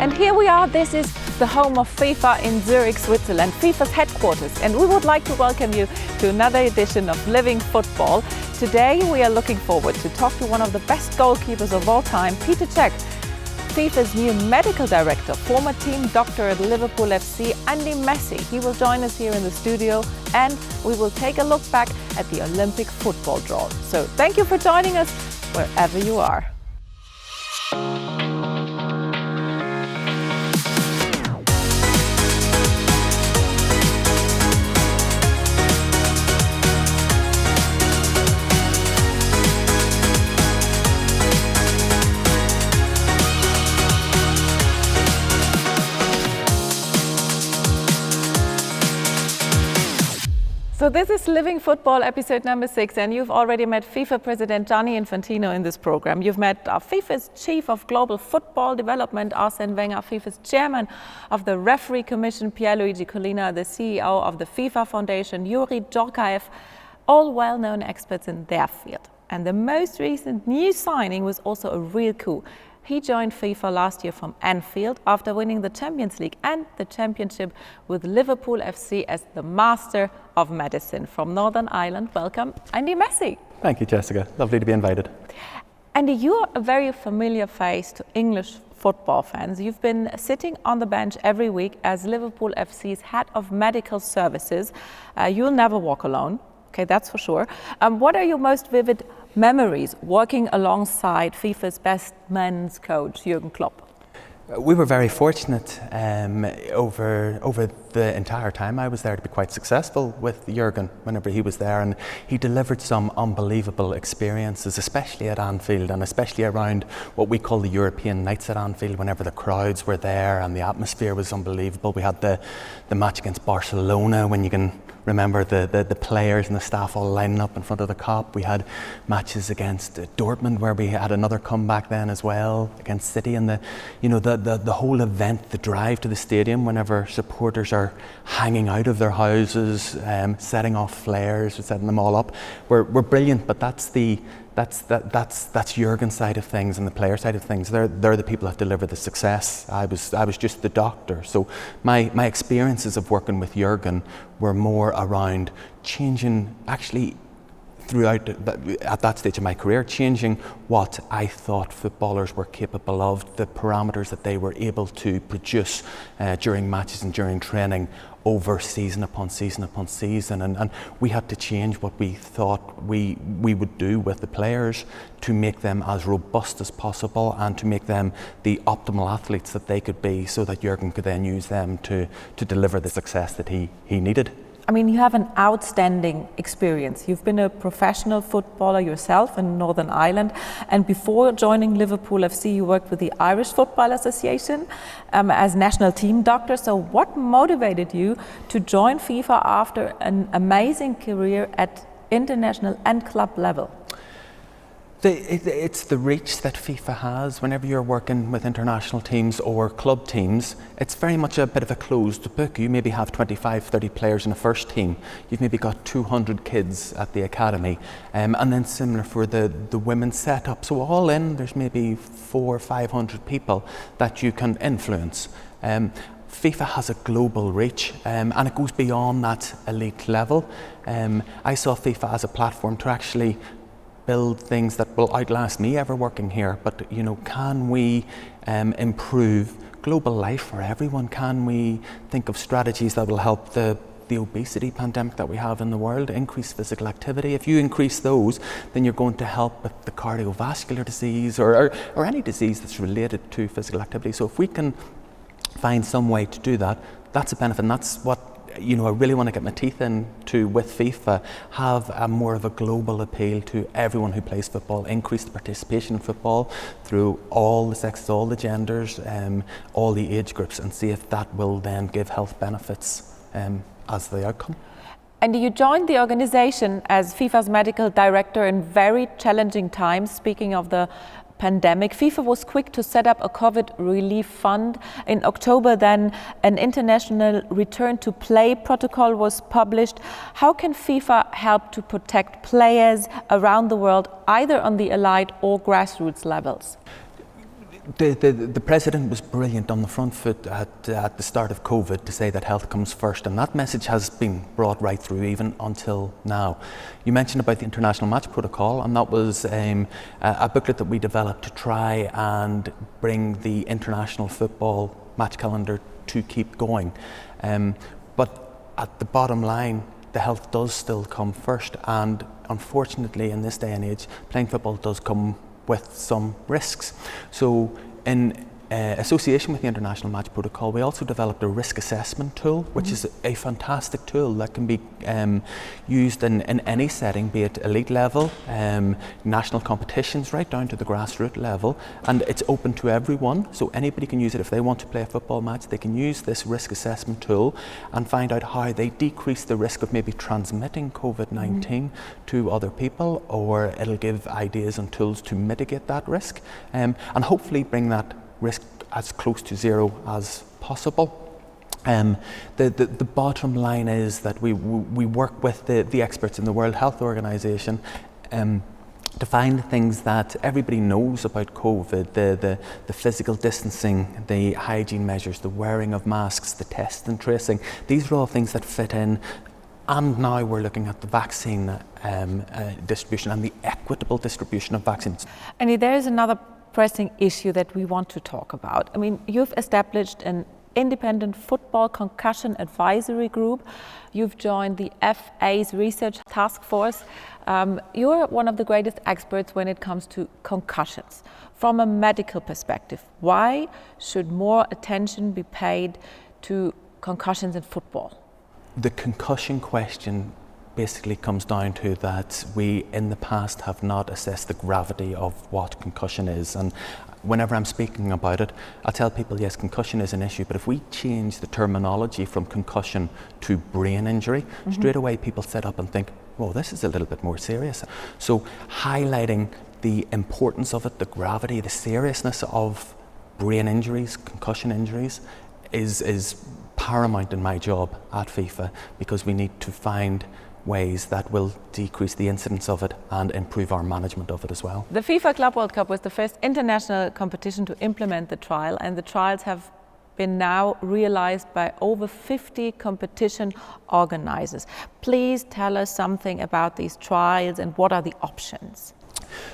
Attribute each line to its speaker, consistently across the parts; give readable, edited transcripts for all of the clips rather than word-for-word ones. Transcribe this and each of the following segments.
Speaker 1: And here we are, this is the home of FIFA in Zurich, Switzerland, FIFA's headquarters. And we would like to welcome you to another edition of Living Football. Today we are looking forward to talk to one of the best goalkeepers of all time, Peter Cech, FIFA's new medical director, former team doctor at Liverpool FC, Andy Messi. He will join us here in the studio and we will take a look back at the Olympic football draw. So thank you for joining us wherever you are. So this is Living Football episode number 6, and you've already met FIFA President Gianni Infantino in this program. You've met FIFA's Chief of Global Football Development, Arsene Wenger, FIFA's Chairman of the Referee Commission, Pierluigi Collina, the CEO of the FIFA Foundation, Yuri Djorkaeff, all well-known experts in their field. And the most recent new signing was also a real coup. He joined FIFA last year from Anfield after winning the Champions League and the Championship with Liverpool FC as the Master of Medicine. From Northern Ireland, welcome, Andy Messi.
Speaker 2: Thank you, Jessica. Lovely to be invited.
Speaker 1: Andy, you're a very familiar face to English football fans. You've been sitting on the bench every week as Liverpool FC's head of medical services. You'll never walk alone. Okay, that's for sure. What are your most vivid memories working alongside FIFA's best men's coach, Jürgen Klopp?
Speaker 2: We were very fortunate over the entire time I was there to be quite successful with Jürgen whenever he was there, and he delivered some unbelievable experiences, especially at Anfield and especially around what we call the European nights at Anfield, whenever the crowds were there and the atmosphere was unbelievable. We had the match against Barcelona, when you can remember the players and the staff all lining up in front of the Kop. We had matches against Dortmund where we had another comeback then as well against City, and the whole event, the drive to the stadium whenever supporters are hanging out of their houses, setting off flares, setting them all up, were brilliant. But that's Jürgen's side of things and the player side of things. They're the people that deliver the success. I was just the doctor. So my experiences of working with Jürgen were more around changing, actually throughout at that stage of my career, changing what I thought footballers were capable of, the parameters that they were able to produce during matches and during training over season upon season upon season, and we had to change what we thought we would do with the players to make them as robust as possible and to make them the optimal athletes that they could be, so that Jürgen could then use them to deliver the success that he needed.
Speaker 1: I mean, you have an outstanding experience. You've been a professional footballer yourself in Northern Ireland, and before joining Liverpool FC, you worked with the Irish Football Association as national team doctor. So what motivated you to join FIFA after an amazing career at international and club level?
Speaker 2: It's the reach that FIFA has. Whenever you're working with international teams or club teams, it's very much a bit of a closed book. You maybe have 25, 30 players in a first team. You've maybe got 200 kids at the academy. And then similar for the women's setup. So all in, there's maybe 400 or 500 people that you can influence. FIFA has a global reach, and it goes beyond that elite level. I saw FIFA as a platform to actually build things that will outlast me ever working here. But can we improve global life for everyone? Can we think of strategies that will help the obesity pandemic that we have in the world, increase physical activity? If you increase those, then you're going to help with the cardiovascular disease or any disease that's related to physical activity. So if we can find some way to do that, that's a benefit, and that's what I really want to get my teeth into with FIFA, have a more of a global appeal to everyone who plays football, increase the participation in football through all the sexes, all the genders, all the age groups, and see if that will then give health benefits as the outcome.
Speaker 1: And you joined the organization as FIFA's medical director in very challenging times. Speaking of the pandemic, FIFA was quick to set up a COVID relief fund. In October then, an international return to play protocol was published. How can FIFA help to protect players around the world, either on the elite or grassroots levels?
Speaker 2: The President was brilliant on the front foot at the start of COVID to say that health comes first, and that message has been brought right through even until now. You mentioned about the International Match Protocol, and that was a booklet that we developed to try and bring the international football match calendar to keep going. But at the bottom line, the health does still come first, and unfortunately in this day and age, playing football does come with some risks. So in association with the International Match Protocol, we also developed a risk assessment tool, which is a fantastic tool that can be used in any setting, be it elite level, national competitions, right down to the grassroots level, and it's open to everyone, so anybody can use it. If they want to play a football match, they can use this risk assessment tool and find out how they decrease the risk of maybe transmitting COVID-19 to other people, or it'll give ideas and tools to mitigate that risk, and hopefully bring that risk as close to zero as possible. The bottom line is that we work with the experts in the World Health Organization to find things that everybody knows about COVID, the physical distancing, the hygiene measures, the wearing of masks, the test and tracing. These are all things that fit in. And now we're looking at the vaccine distribution and the equitable distribution of vaccines.
Speaker 1: And there is another pressing issue that we want to talk about. I mean, you've established an independent football concussion advisory group. You've joined the FA's research task force. You're one of the greatest experts when it comes to concussions. From a medical perspective, why should more attention be paid to concussions in football?
Speaker 2: The concussion question basically comes down to that we in the past have not assessed the gravity of what concussion is, and whenever I'm speaking about it, I tell people, yes, concussion is an issue, but if we change the terminology from concussion to brain injury, straight away people sit up and think, well, this is a little bit more serious. So highlighting the importance of it, the gravity, the seriousness of brain injuries, concussion injuries is paramount in my job at FIFA, because we need to find ways that will decrease the incidence of it and improve our management of it as well.
Speaker 1: The FIFA Club World Cup was the first international competition to implement the trial, and the trials have been now realized by over 50 competition organizers. Please tell us something about these trials and what are the options?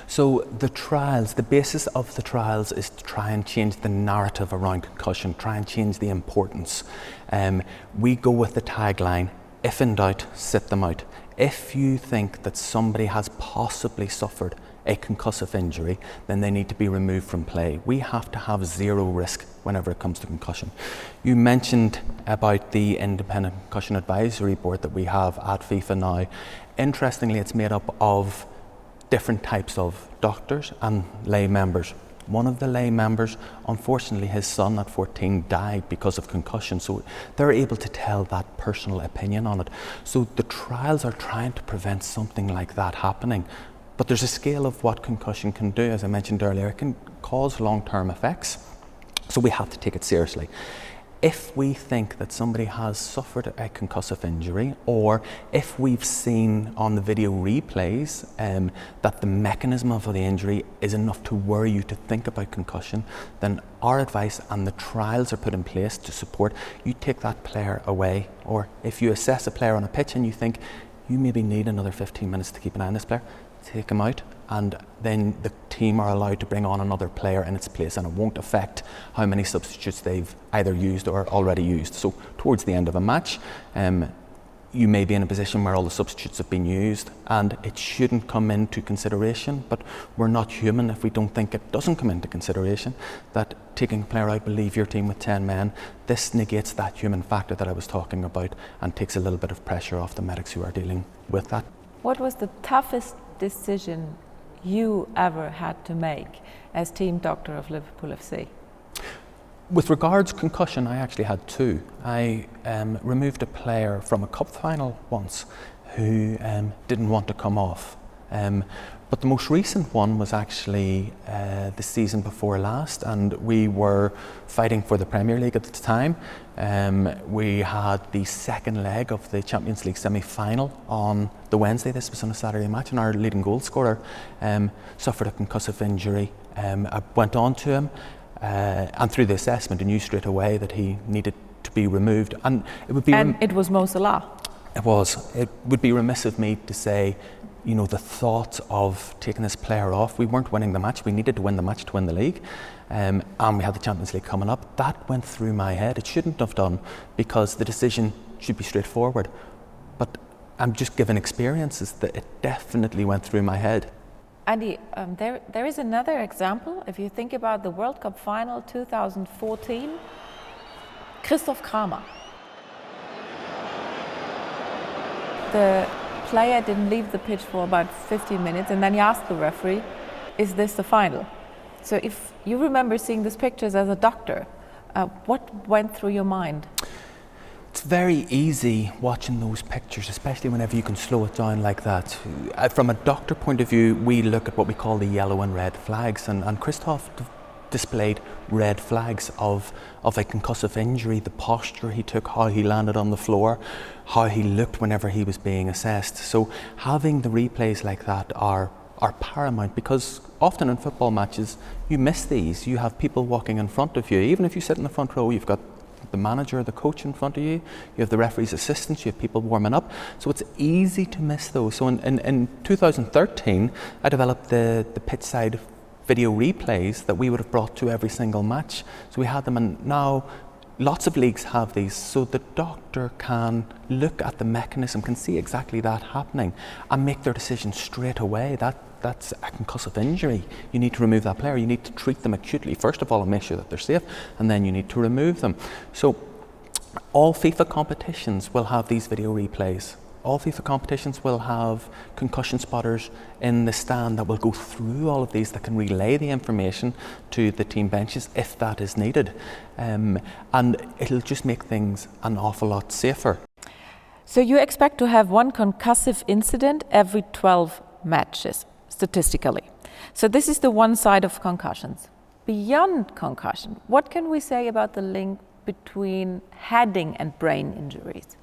Speaker 2: So the trials, the basis of the trials is to try and change the narrative around concussion, try and change the importance. We go with the tagline, if in doubt, sit them out. If you think that somebody has possibly suffered a concussive injury, then they need to be removed from play. We have to have zero risk whenever it comes to concussion. You mentioned about the Independent Concussion Advisory Board that we have at FIFA now. Interestingly, it's made up of different types of doctors and lay members. One of the lay members, unfortunately his son at 14 died because of concussion, so they're able to tell that personal opinion on it. So the trials are trying to prevent something like that happening. But there's a scale of what concussion can do. As I mentioned earlier, it can cause long-term effects, so we have to take it seriously. If we think that somebody has suffered a concussive injury, or if we've seen on the video replays that the mechanism of the injury is enough to worry you to think about concussion, then our advice and the trials are put in place to support you take that player away. Or if you assess a player on a pitch and you think you maybe need another 15 minutes to keep an eye on this player, take him out, and then the team are allowed to bring on another player in its place, and it won't affect how many substitutes they've either used or already used. So towards the end of a match, you may be in a position where all the substitutes have been used and it shouldn't come into consideration, but we're not human if we don't think it doesn't come into consideration, that taking a player out will leave your team with 10 men. This negates that human factor that I was talking about and takes a little bit of pressure off the medics who are dealing with that.
Speaker 1: What was the toughest decision you ever had to make as team doctor of Liverpool FC?
Speaker 2: With regards concussion, I actually had two. I removed a player from a cup final once who didn't want to come off. But the most recent one was actually the season before last, and we were fighting for the Premier League at the time. We had the second leg of the Champions League semi-final on the Wednesday. This was on a Saturday match, and our leading goal scorer suffered a concussive injury. I went on to him, And through the assessment, he knew straight away that he needed to be removed. And it would be
Speaker 1: it was Mo Salah.
Speaker 2: It was. It would be remiss of me to say, you know, the thought of taking this player off. We weren't winning the match. We needed to win the match to win the league. And we had the Champions League coming up. That went through my head. It shouldn't have done, because the decision should be straightforward. But I'm just giving experiences that it definitely went through my head.
Speaker 1: Andy, there is another example. If you think about the World Cup final 2014, Christoph Kramer. The player didn't leave the pitch for about 15 minutes, and then he asked the referee, is this the final? So if you remember seeing these pictures as a doctor, what went through your mind?
Speaker 2: It's very easy watching those pictures, especially whenever you can slow it down like that. From a doctor point of view, we look at what we call the yellow and red flags, and Christoph displayed red flags of a concussive injury, the posture he took, how he landed on the floor, how he looked whenever he was being assessed. So having the replays like that are paramount, because often in football matches you miss these. You have people walking in front of you. Even if you sit in the front row, you've got the manager, the coach in front of you, you have the referee's assistants, you have people warming up, so it's easy to miss those. So in 2013 I developed the pitch side video replays that we would have brought to every single match. So we had them, and now lots of leagues have these, so the doctor can look at the mechanism, can see exactly that happening and make their decision straight away. That's a concussive injury. You need to remove that player. You need to treat them acutely, first of all, and make sure that they're safe, and then you need to remove them. So all FIFA competitions will have these video replays. All FIFA competitions will have concussion spotters in the stand that will go through all of these, that can relay the information to the team benches if that is needed. And it'll just make things an awful lot safer.
Speaker 1: So you expect to have one concussive incident every 12 matches, statistically. So this is the one side of concussions. Beyond concussion, what can we say about the link between heading and brain injuries?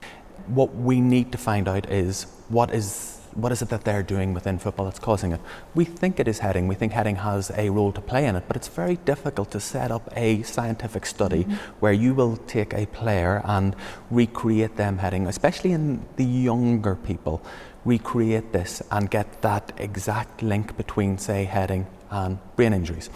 Speaker 2: What we need to find out is what is it that they're doing within football that's causing it. We think it is heading. We think heading has a role to play in it, but it's very difficult to set up a scientific study where you will take a player and recreate them heading, especially in the younger people, recreate this and get that exact link between, say, heading and brain injuries.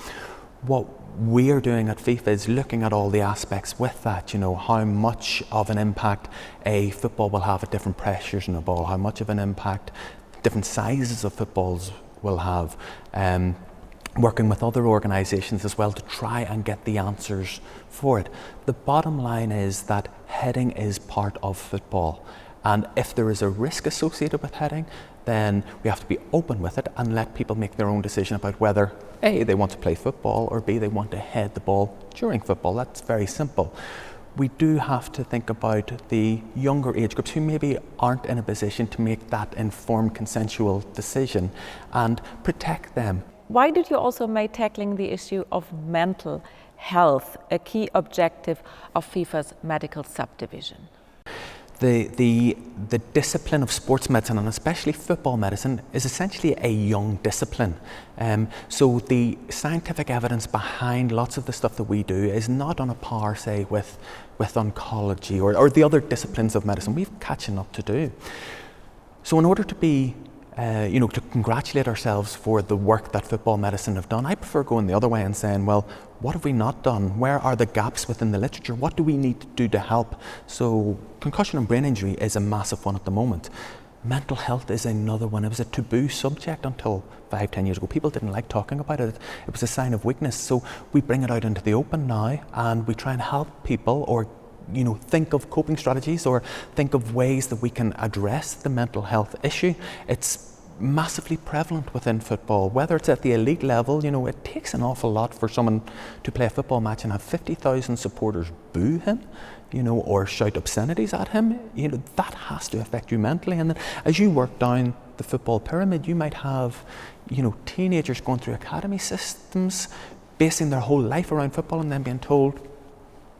Speaker 2: What we're doing at FIFA is looking at all the aspects with that, you know, how much of an impact a football will have at different pressures in a ball, how much of an impact different sizes of footballs will have, working with other organisations as well to try and get the answers for it. The bottom line is that heading is part of football, and if there is a risk associated with heading, then we have to be open with it and let people make their own decision about whether A, they want to play football, or B, they want to head the ball during football. That's very simple. We do have to think about the younger age groups who maybe aren't in a position to make that informed consensual decision and protect them.
Speaker 1: Why did you also make tackling the issue of mental health a key objective of FIFA's medical subdivision?
Speaker 2: The discipline of sports medicine, and especially football medicine, is essentially a young discipline. So the scientific evidence behind lots of the stuff that we do is not on a par, say, with oncology or the other disciplines of medicine. We've catching up to do. So in order to be to congratulate ourselves for the work that football medicine have done, I prefer going the other way and saying, well, what have we not done? Where are the gaps within the literature? What do we need to do to help? So concussion and brain injury is a massive one at the moment. Mental health is another one. It was a taboo subject until 5-10 years ago. People didn't like talking about it. It was a sign of weakness. So we bring it out into the open now, and we try and help people, or think of coping strategies or think of ways that we can address the mental health issue. It's massively prevalent within football, whether it's at the elite level. It takes an awful lot for someone to play a football match and have 50,000 supporters boo him, or shout obscenities at him. That has to affect you mentally. And then as you work down the football pyramid, you might have, teenagers going through academy systems, basing their whole life around football, and then being told,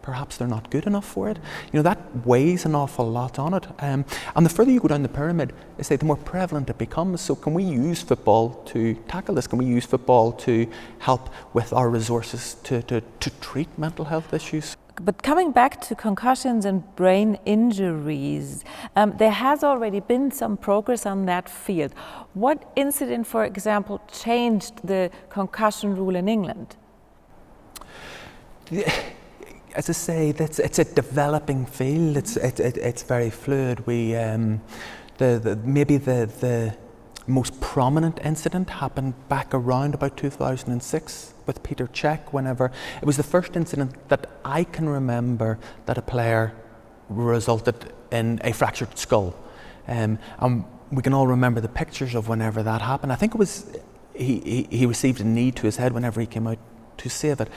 Speaker 2: perhaps they're not good enough for it. That weighs an awful lot on it. And the further you go down the pyramid, the more prevalent it becomes. So can we use football to tackle this? Can we use football to help with our resources to treat mental health issues?
Speaker 1: But coming back to concussions and brain injuries, there has already been some progress on that field. What incident, for example, changed the concussion rule in England?
Speaker 2: As I say, it's a developing field. It's very fluid. Maybe the most prominent incident happened back around about 2006 with Peter Cech. Whenever it was the first incident that I can remember that a player resulted in a fractured skull. We can all remember the pictures of whenever that happened. I think it was he received a knee to his head whenever he came out to save it.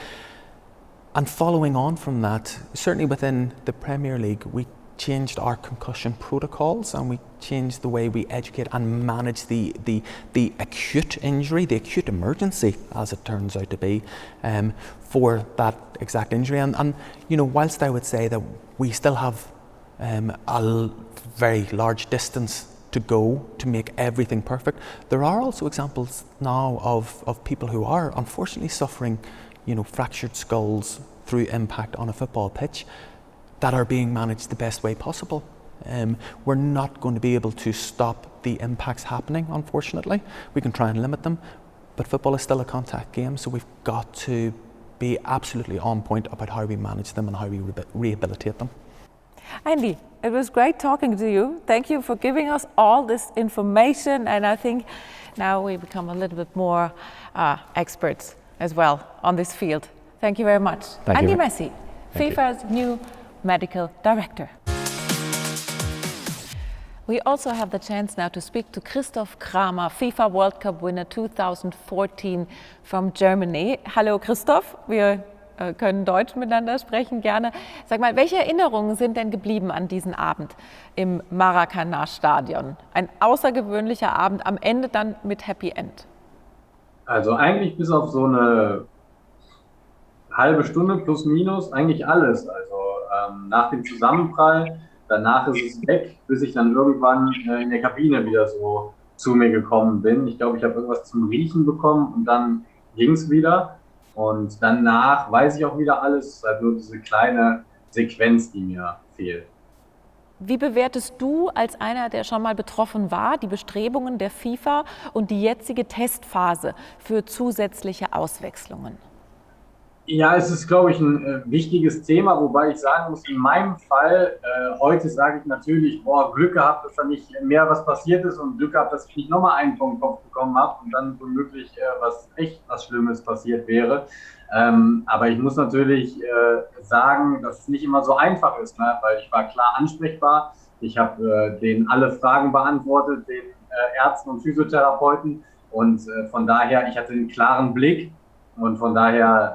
Speaker 2: And following on from that, certainly within the Premier League, we changed our concussion protocols and we changed the way we educate and manage the acute injury, the acute emergency, as it turns out to be, for that exact injury. And whilst I would say that we still have a very large distance to go to make everything perfect, there are also examples now of people who are unfortunately suffering fractured skulls through impact on a football pitch that are being managed the best way possible. We're not going to be able to stop the impacts happening, unfortunately. We can try and limit them, but football is still a contact game, so we've got to be absolutely on point about how we manage them and how we rehabilitate them.
Speaker 1: Andy, it was great talking to you. Thank you for giving us all this information, and I think now we become a little bit more experts as well on this field. Thank you very much.
Speaker 2: Thank
Speaker 1: Andy
Speaker 2: you.
Speaker 1: Messi, FIFA's new medical director. We also have the chance now to speak to Christoph Kramer, FIFA World Cup winner 2014 from Germany. Hallo Christoph, wir können Deutsch miteinander sprechen, gerne. Sag mal, welche Erinnerungen sind denn geblieben an diesen Abend im Maracanã-Stadion? Ein außergewöhnlicher Abend, am Ende dann mit Happy End.
Speaker 3: Also eigentlich bis auf so eine halbe Stunde plus minus eigentlich alles. Also nach dem Zusammenprall, danach ist es weg, bis ich dann irgendwann in der Kabine wieder so zu mir gekommen bin. Ich glaube, ich habe irgendwas zum Riechen bekommen und dann ging es wieder. Und danach weiß ich auch wieder alles. Es ist halt nur diese kleine Sequenz, die mir fehlt.
Speaker 1: Wie bewertest du als einer, der schon mal betroffen war, die Bestrebungen der FIFA und die jetzige Testphase für zusätzliche Auswechslungen?
Speaker 3: Ja, es ist, glaube ich, ein wichtiges Thema, wobei ich sagen muss, in meinem Fall, heute sage ich natürlich, Glück gehabt, dass da nicht mehr was passiert ist und Glück gehabt, dass ich nicht nochmal einen vom Kopf bekommen habe und dann womöglich was Schlimmes passiert wäre. Aber ich muss natürlich sagen, dass es nicht immer so einfach ist, ne? Weil ich war klar ansprechbar. Ich habe denen alle Fragen beantwortet, den Ärzten und Physiotherapeuten und von daher, ich hatte einen klaren Blick. Und von daher,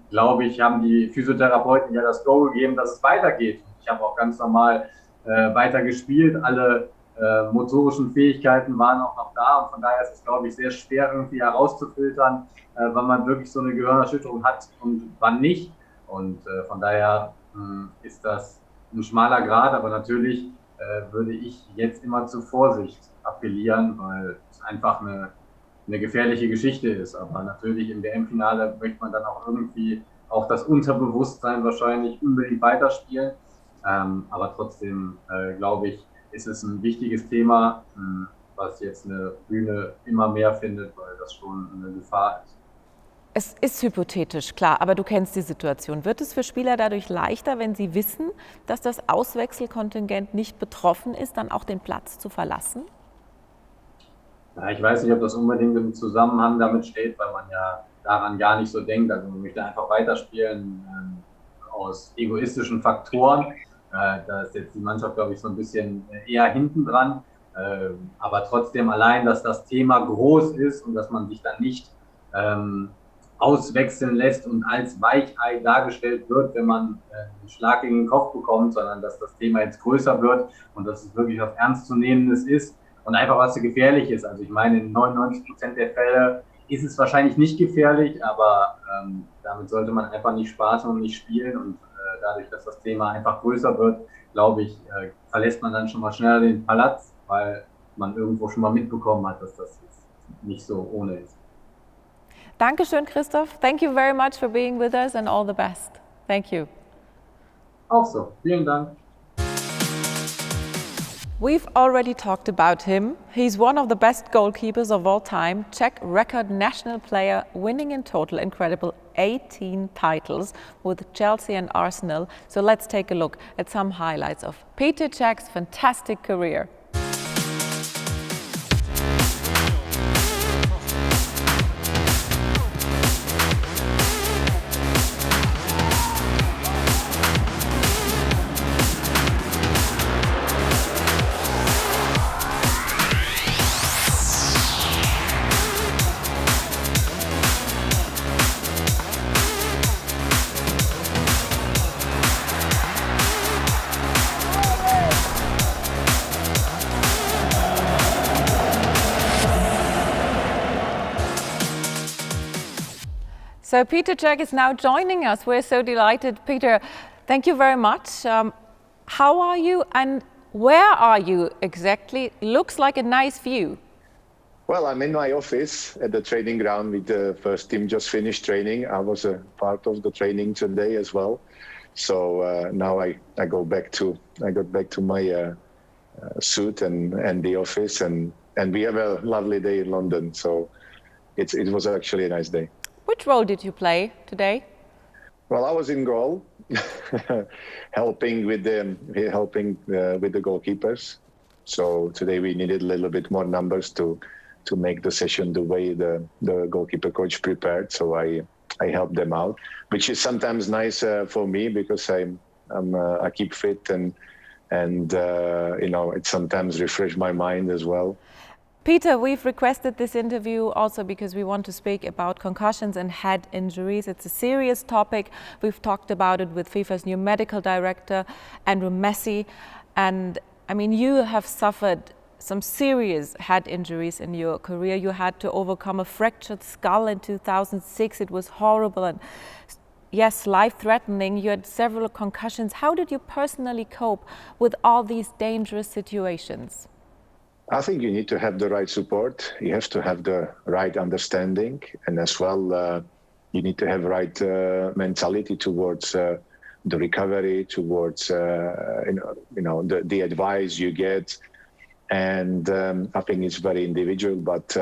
Speaker 3: glaube ich, haben die Physiotherapeuten ja das Go gegeben, dass es weitergeht. Ich habe auch ganz normal weiter gespielt. Alle motorischen Fähigkeiten waren auch noch da. Und von daher ist es, glaube ich, sehr schwer irgendwie herauszufiltern, wann man wirklich so eine Gehirnerschütterung hat und wann nicht. Und von daher ist das ein schmaler Grat. Aber natürlich würde ich jetzt immer zur Vorsicht appellieren, weil es einfach eine gefährliche Geschichte ist, aber natürlich im WM-Finale möchte man dann auch irgendwie auch das Unterbewusstsein wahrscheinlich unbedingt weiterspielen, aber trotzdem glaube ich, ist es ein wichtiges Thema, was jetzt eine Bühne immer mehr findet, weil das schon eine Gefahr ist.
Speaker 1: Es ist hypothetisch, klar, aber du kennst die Situation. Wird es für Spieler dadurch leichter, wenn sie wissen, dass das Auswechselkontingent nicht betroffen ist, dann auch den Platz zu verlassen?
Speaker 3: Ja, ich weiß nicht, ob das unbedingt im Zusammenhang damit steht, weil man ja daran gar nicht so denkt. Also man möchte einfach weiterspielen aus egoistischen Faktoren. Da ist jetzt die Mannschaft, glaube ich, so ein bisschen eher hinten dran. Aber trotzdem allein, dass das Thema groß ist und dass man sich dann nicht auswechseln lässt und als Weichei dargestellt wird, wenn man einen Schlag gegen den Kopf bekommt, sondern dass das Thema jetzt größer wird und dass es wirklich was Ernstzunehmendes ist. Und einfach was gefährlich ist. Also ich meine, in 99% der Fälle ist es wahrscheinlich nicht gefährlich, aber da damit sollte man einfach nicht spaßen und nicht spielen. Und dadurch, dass das Thema einfach größer wird, glaube ich, verlässt man dann schon mal schneller den Palast, weil man irgendwo schon mal mitbekommen hat, dass das jetzt nicht so ohne ist.
Speaker 1: Dankeschön, Christoph. Thank you very much for being with us and all the best. Thank you.
Speaker 3: Auch so. Vielen Dank.
Speaker 1: We've already talked about him. He's one of the best goalkeepers of all time, Czech record national player, winning in total incredible 18 titles with Chelsea and Arsenal. So let's take a look at some highlights of Petr Cech's fantastic career. So Petr Cech is now joining us. We're so delighted. Peter, thank you very much. How are you and where are you exactly? Looks like a nice view.
Speaker 4: Well, I'm in my office at the training ground with the first team just finished training. I was a part of the training today as well. So now I got back to my suit and the office and we have a lovely day in London. So it was actually a nice day.
Speaker 1: Which role did you play today?
Speaker 4: Well, I was in goal, helping with the goalkeepers. So today we needed a little bit more numbers to make the session the way the goalkeeper coach prepared. So I helped them out, which is sometimes nice for me because I keep fit and it sometimes refresh my mind as well.
Speaker 1: Peter, we've requested this interview also because we want to speak about concussions and head injuries. It's a serious topic. We've talked about it with FIFA's new medical director, Andrew Messi. And I mean, you have suffered some serious head injuries in your career. You had to overcome a fractured skull in 2006. It was horrible and yes, life-threatening. You had several concussions. How did you personally cope with all these dangerous situations?
Speaker 4: I think you need to have the right support. You have to have the right understanding, and as well, you need to have right mentality towards the recovery, towards the advice you get. And I think it's very individual, but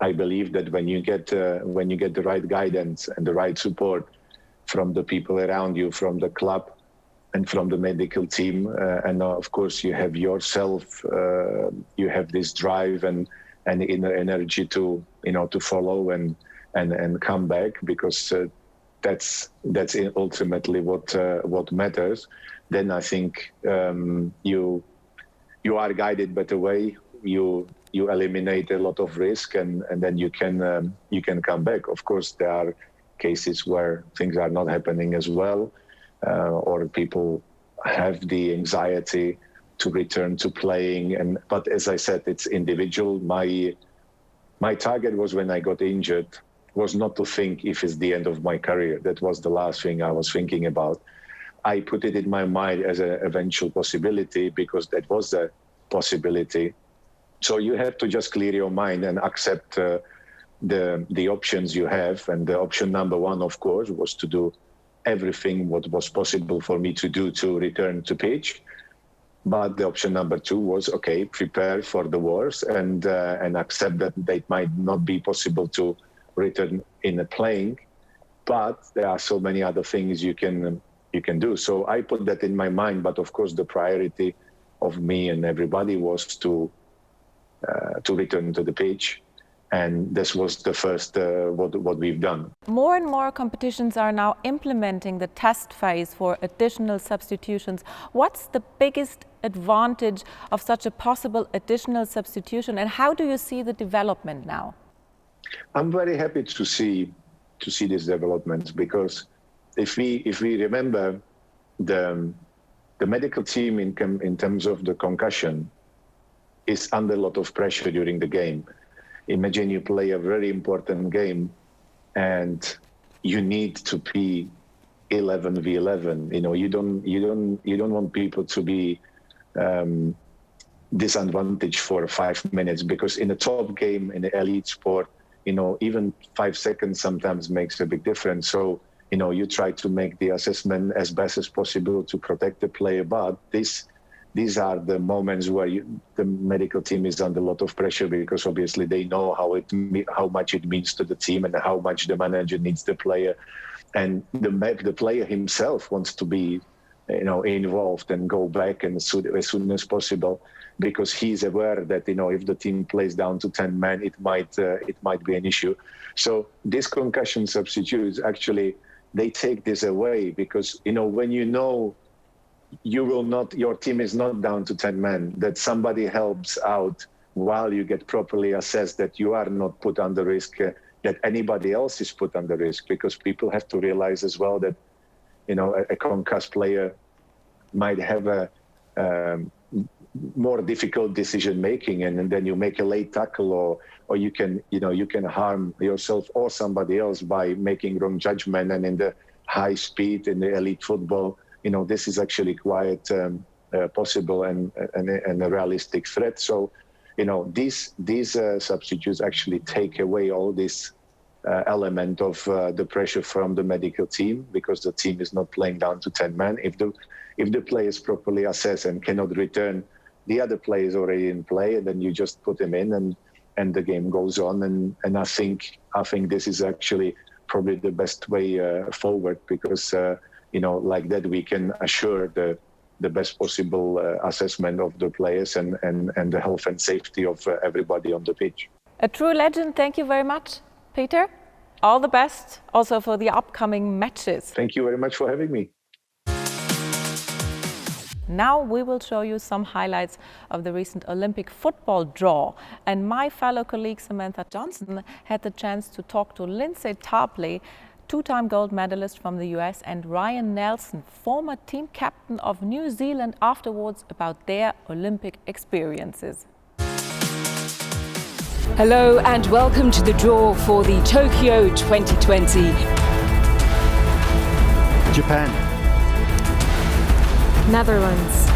Speaker 4: I believe that when you get the right guidance and the right support from the people around you, from the club, and from the medical team, and of course you have yourself, you have this drive and inner energy to follow and come back, because that's ultimately what matters. Then I think you are guided better way. You eliminate a lot of risk, and then you can come back. Of course, there are cases where things are not happening as well. Or people have the anxiety to return to playing, but as I said, it's individual. My target was, when I got injured, was not to think if it's the end of my career. That was the last thing I was thinking about. I put it in my mind as an eventual possibility, because that was a possibility. So you have to just clear your mind and accept the options you have. And the option number one, of course, was to do everything what was possible for me to do to return to pitch. But the option number two was, okay, prepare for the worst and accept that it might not be possible to return in a playing, but there are so many other things you can do. So I put that in my mind, but of course the priority of me and everybody was to return to the pitch. And this was the first what we've done.
Speaker 1: More and more competitions are now implementing the test phase for additional substitutions. What's the biggest advantage of such a possible additional substitution, and how do you see the development now?
Speaker 4: I'm very happy to see this development, because if we remember the medical team in terms of the concussion is under a lot of pressure during the game. Imagine you play a very important game and you need to be 11v11. You don't want people to be disadvantaged for 5 minutes, because in a top game, in the elite sport, even 5 seconds sometimes makes a big difference. So, you try to make the assessment as best as possible to protect the player. But these are the moments where the medical team is under a lot of pressure, because obviously they know how much it means to the team and how much the manager needs the player. And the player himself wants to be, involved and go back as soon as possible, because he's aware that, if the team plays down to 10 men, it might be an issue. So these concussion substitutes, actually, they take this away, because, when your team is not down to 10 men, that somebody helps out while you get properly assessed, that you are not put under risk, that anybody else is put under risk, because people have to realize as well that, a concussed player might have a more difficult decision making, and then you make a late tackle, or you can harm yourself or somebody else by making wrong judgment. And in the high speed in the elite football, this is actually quite possible and a realistic threat. So, these substitutes actually take away all this element of the pressure from the medical team, because the team is not playing down to 10 men. If the player is properly assessed and cannot return, the other player is already in play, and then you just put him in, and the game goes on. And I think this is actually probably the best way forward, because like that we can assure the best possible assessment of the players and the health and safety of everybody on the pitch.
Speaker 1: A true legend. Thank you very much, Peter. All the best also for the upcoming matches.
Speaker 4: Thank you very much for having me.
Speaker 1: Now we will show you some highlights of the recent Olympic football draw. And my fellow colleague Samantha Johnson had the chance to talk to Lindsay Tarpley, two-time gold medalist from the US, and Ryan Nelson, former team captain of New Zealand, afterwards about their Olympic experiences.
Speaker 5: Hello and welcome to the draw for the Tokyo 2020.
Speaker 6: Japan.
Speaker 7: Netherlands.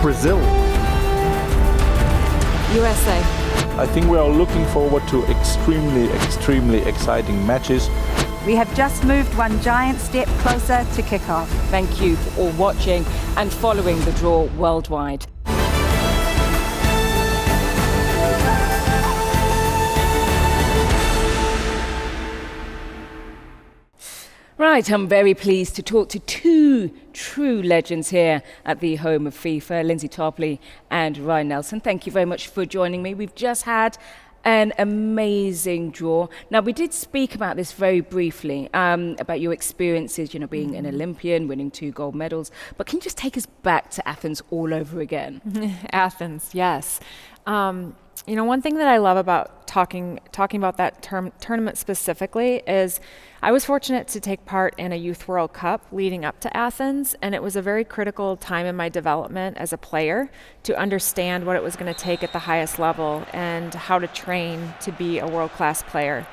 Speaker 6: Brazil.
Speaker 7: USA.
Speaker 8: I think we are looking forward to extremely exciting matches.
Speaker 9: We have just moved one giant step closer to kickoff.
Speaker 5: Thank you for all watching and following the draw worldwide. Right, I'm very pleased to talk to two true legends here at the home of FIFA, Lindsay Tarpley and Ryan Nelson. Thank you very much for joining me. We've just had an amazing draw. Now, we did speak about this very briefly, about your experiences, being an Olympian, winning 2 gold medals. But can you just take us back to Athens all over again?
Speaker 7: Athens, yes. One thing that I love about talking about that tournament specifically is I was fortunate to take part in a Youth World Cup leading up to Athens, and it was a very critical time in my development as a player to understand what it was going to take at the highest level and how to train to be a world-class player.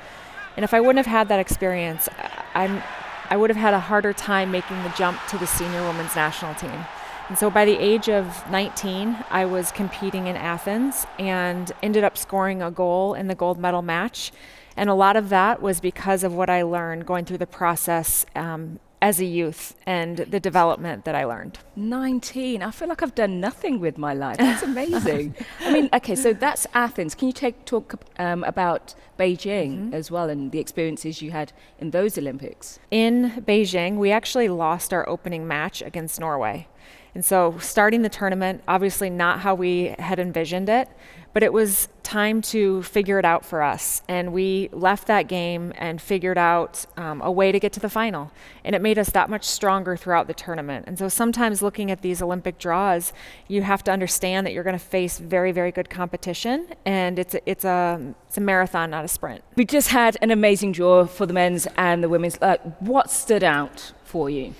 Speaker 7: And if I wouldn't have had that experience, I would have had a harder time making the jump to the senior women's national team. And so by the age of 19, I was competing in Athens and ended up scoring a goal in the gold medal match. And a lot of that was because of what I learned going through the process as a youth and the development that I learned.
Speaker 5: 19. I feel like I've done nothing with my life. That's amazing. I mean, okay, so that's Athens. Can you talk about Beijing as well and the experiences you had in those Olympics?
Speaker 7: In Beijing, we actually lost our opening match against Norway. And so starting the tournament, obviously not how we had envisioned it, but it was time to figure it out for us. And we left that game and figured out a way to get to the final. And it made us that much stronger throughout the tournament. And so sometimes looking at these Olympic draws, you have to understand that you're going to face very, very good competition. And it's a marathon, not a sprint.
Speaker 5: We just had an amazing draw for the men's and the women's. What stood out for you?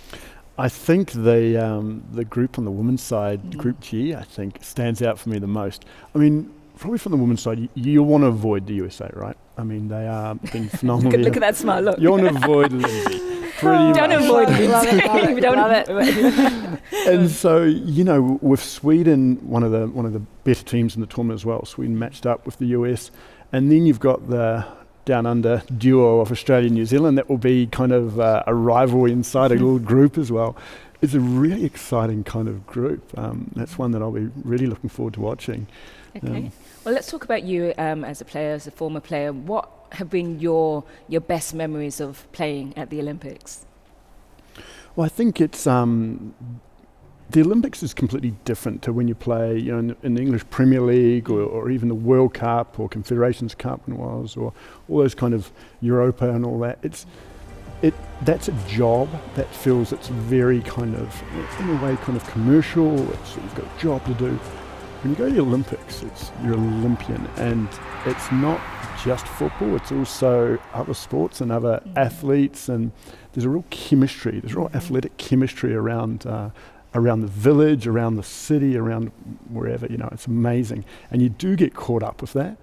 Speaker 6: I think the group on the women's side, Group G, I think stands out for me the most. I mean, probably from the women's side, you'll want to avoid the USA, right? I mean, they are being phenomenal.
Speaker 5: Look at that smile, look.
Speaker 6: You want to avoid Lindsay. Pretty
Speaker 5: Don't
Speaker 6: much.
Speaker 5: avoid Lindsay.
Speaker 7: Love it.
Speaker 6: And so, you know, with Sweden, one of the better teams in the tournament as well. Sweden matched up with the US, and then you've got the down under duo of Australia and New Zealand. That will be kind of a rivalry inside a little group as well. It's a really exciting kind of group. That's one that I'll be really looking forward to watching.
Speaker 5: Okay. Well, let's talk about you as a player, as a former player. What have been your best memories of playing at the Olympics?
Speaker 6: Well, I think it's the Olympics is completely different to when you play, you know, in the English Premier League or even the World Cup or Confederations Cup when it was, or all those kind of Europa and all that. That's a job that feels it's very kind of, in a way, kind of commercial. You've got a job to do. When you go to the Olympics, you're an Olympian, and it's not just football, it's also other sports and other athletes, and there's a real chemistry, there's real athletic chemistry around the village, around the city, around wherever, you know, it's amazing. And you do get caught up with that.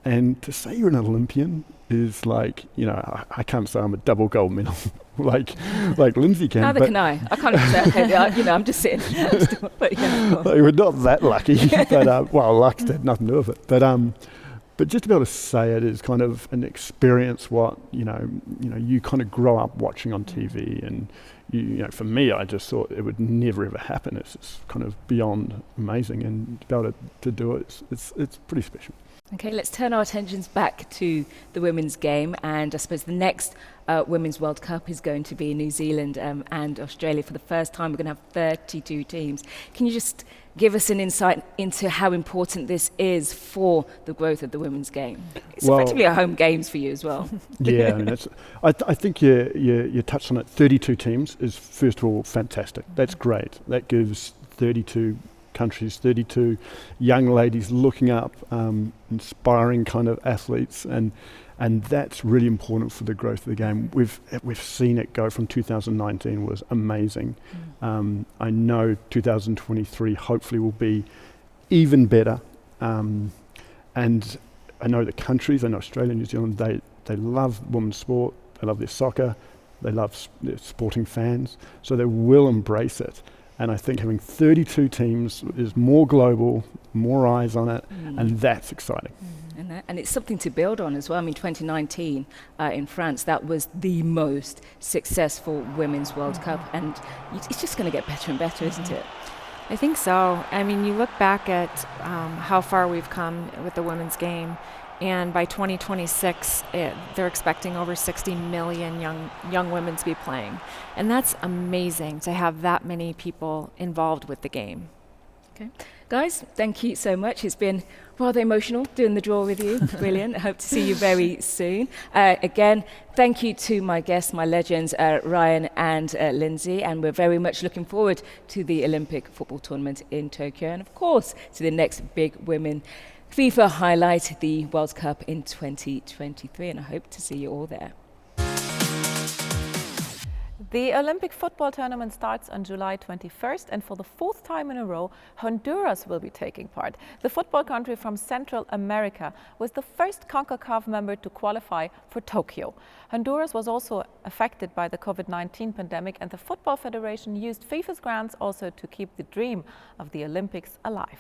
Speaker 6: And to say you're an Olympian is like, you know, I can't say I'm a double gold medal like Lindsay can.
Speaker 5: Neither can I. I can't even say, you know, I'm just sitting. But yeah,
Speaker 6: like, we're not that lucky, but well, luck's had nothing to do with it. But just to be able to say it is kind of an experience what you kind of grow up watching on TV, and you know, for me, I just thought it would never ever happen. It's just kind of beyond amazing, and to be able to do it, it's pretty special.
Speaker 5: Okay, let's turn our attentions back to the women's game, and I suppose the next Women's World Cup is going to be in New Zealand and Australia. For the first time, we're going to have 32 teams. Can you just give us an insight into how important this is for the growth of the women's game? It's effectively a home games for you as well.
Speaker 6: Yeah, I mean, I think you touched on it. 32 teams is, first of all, fantastic. That's great. That gives 32 countries, 32 young ladies looking up, inspiring kind of athletes, and that's really important for the growth of the game. We've seen it go from 2019 was amazing. I know 2023 hopefully will be even better, and I know the countries, I know Australia and New Zealand, they love women's sport, they love their soccer, they love their sporting fans, so they will embrace it. And I think having 32 teams is more global, more eyes on it, and that's exciting.
Speaker 5: And it's something to build on as well. I mean, 2019 in France, that was the most successful Women's World Cup, and it's just going to get better and better, isn't it?
Speaker 7: I think so. I mean, you look back at how far we've come with the women's game, and by 2026, they're expecting over 60 million young women to be playing. And that's amazing to have that many people involved with the game.
Speaker 5: Okay. Guys, thank you so much. It's been rather emotional doing the draw with you. Brilliant. I hope to see you very soon. Again, thank you to my guests, my legends, Ryan and Lindsay. And we're very much looking forward to the Olympic football tournament in Tokyo. And of course, to the next big women FIFA highlight, the World Cup in 2023, and I hope to see you all there.
Speaker 1: The Olympic football tournament starts on July 21st, and for the fourth time in a row, Honduras will be taking part. The football country from Central America was the first CONCACAF member to qualify for Tokyo. Honduras was also affected by the COVID-19 pandemic, and the Football Federation used FIFA's grants also to keep the dream of the Olympics alive.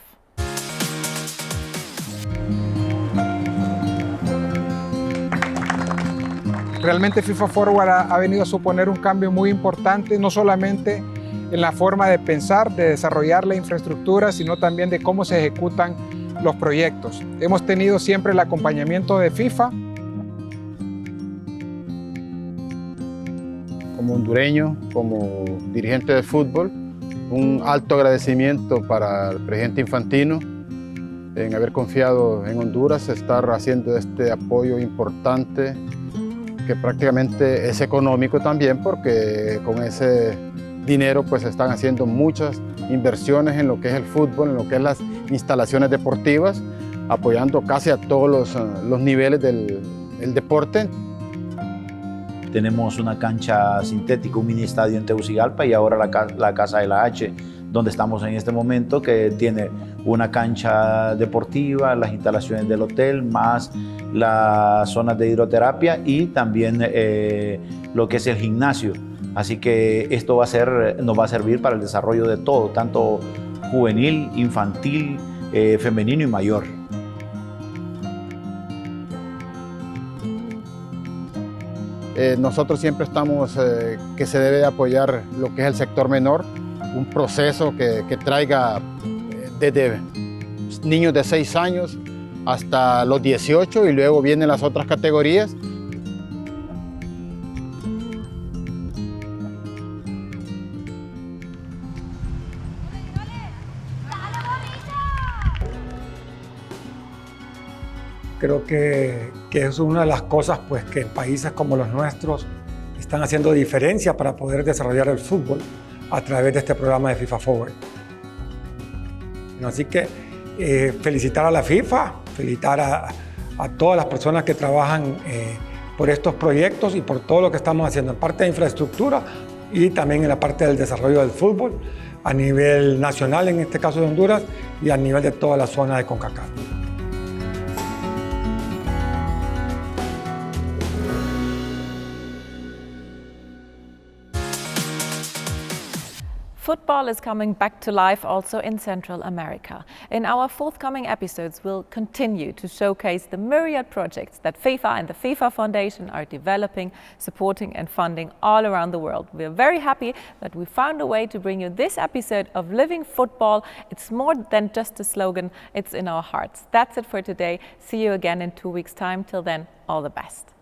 Speaker 10: Realmente FIFA Forward ha venido a suponer un cambio muy importante, no solamente en la forma de pensar, de desarrollar la infraestructura, sino también de cómo se ejecutan los proyectos. Hemos tenido siempre el acompañamiento de FIFA.
Speaker 11: Como hondureño, como dirigente de fútbol, un alto agradecimiento para el presidente Infantino en haber confiado en Honduras, estar haciendo este apoyo importante, que prácticamente es económico también, porque con ese dinero pues están haciendo muchas inversiones en lo que es el fútbol, en lo que es las instalaciones deportivas, apoyando casi a todos los niveles del deporte.
Speaker 12: Tenemos una cancha sintética, un mini estadio en Tegucigalpa, y ahora la Casa de la H donde estamos en este momento, que tiene una cancha deportiva, las instalaciones del hotel, más las zonas de hidroterapia y también lo que es el gimnasio. Así que esto nos va a servir para el desarrollo de todo, tanto juvenil, infantil, femenino y mayor.
Speaker 11: Nosotros siempre estamos que se debe apoyar lo que es el sector menor, un proceso que traiga desde niños de 6 años hasta los 18 y luego vienen las otras categorías.
Speaker 13: Creo que es una de las cosas pues, que en países como los nuestros están haciendo diferencia para poder desarrollar el fútbol a través de este programa de FIFA Forward. Así que felicitar a la FIFA, felicitar a todas las personas que trabajan por estos proyectos y por todo lo que estamos haciendo en parte de infraestructura y también en la parte del desarrollo del fútbol a nivel nacional, en este caso de Honduras, y a nivel de toda la zona de CONCACAF.
Speaker 1: Football is coming back to life also in Central America. In our forthcoming episodes, we'll continue to showcase the myriad projects that FIFA and the FIFA Foundation are developing, supporting and funding all around the world. We're very happy that we found a way to bring you this episode of Living Football. It's more than just a slogan, it's in our hearts. That's it for today. See you again in 2 weeks' time. Till then, all the best.